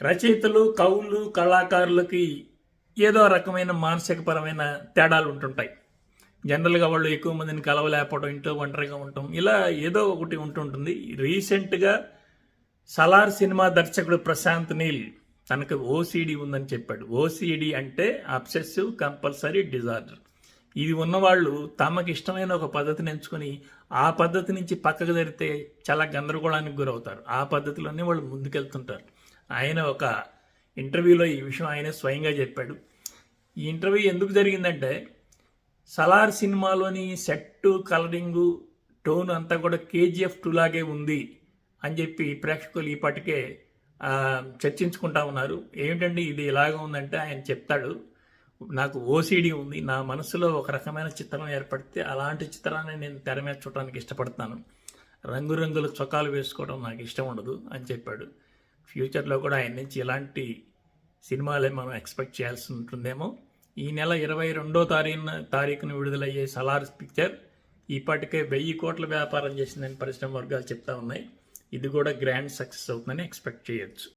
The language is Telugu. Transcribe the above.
రచయితలు, కవులు, కళాకారులకి ఏదో రకమైన మానసికపరమైన తేడాలు ఉంటుంటాయి. జనరల్గా వాళ్ళు ఎక్కువ మందిని కలవలేకపోవడం, ఇంట్లో ఒంటరిగా ఉండటం, ఇలా ఏదో ఒకటి ఉంటుంటుంది. రీసెంట్గా సలార్ సినిమా దర్శకుడు ప్రశాంత్ నీల్ తనకు ఓసిడి ఉందని చెప్పాడు. ఓసిడి అంటే అబ్సెసివ్ కంపల్సరీ డిజార్డర్. ఇది ఉన్నవాళ్ళు తమకి ఇష్టమైన ఒక పద్ధతిని ఎంచుకొని ఆ పద్ధతి నుంచి పక్కకు జరిగితే చాలా గందరగోళానికి గురవుతారు. ఆ పద్ధతిలోనే వాళ్ళు ముందుకెళ్తుంటారు. ఆయన ఒక ఇంటర్వ్యూలో ఈ విషయం ఆయన స్వయంగా చెప్పాడు. ఈ ఇంటర్వ్యూ ఎందుకు జరిగిందంటే, సలార్ సినిమాలోని సెట్టు, కలరింగు, టోన్ అంతా కూడా కేజీఎఫ్ 2 లాగే ఉంది అని చెప్పి ప్రేక్షకులు ఈ పాటికే చర్చించుకుంటా ఉన్నారు. ఏమిటండి ఇది ఇలాగ ఉందంటే ఆయన చెప్తాడు, నాకు ఓసిడి ఉంది, నా మనసులో ఒక రకమైన చిత్రం ఏర్పడితే అలాంటి చిత్రాన్ని నేను తెర మీద చూడటానికి ఇష్టపడతాను. రంగురంగుల చొక్కాలు వేసుకోవడం నాకు ఇష్టం ఉండదు అని చెప్పాడు. ఫ్యూచర్లో కూడా ఆయన నుంచి ఇలాంటి సినిమాలే మనం ఎక్స్పెక్ట్ చేయాల్సి ఉంటుందేమో. ఈ నెల 22వ తారీఖున విడుదలయ్యే సలార్ పిక్చర్ ఇప్పటికే 1000 కోట్ల వ్యాపారం చేసిందని పరిశ్రమ వర్గాలు చెప్తా ఉన్నాయి. ఇది కూడా గ్రాండ్ సక్సెస్ అవుతుందని ఎక్స్పెక్ట్ చేయొచ్చు.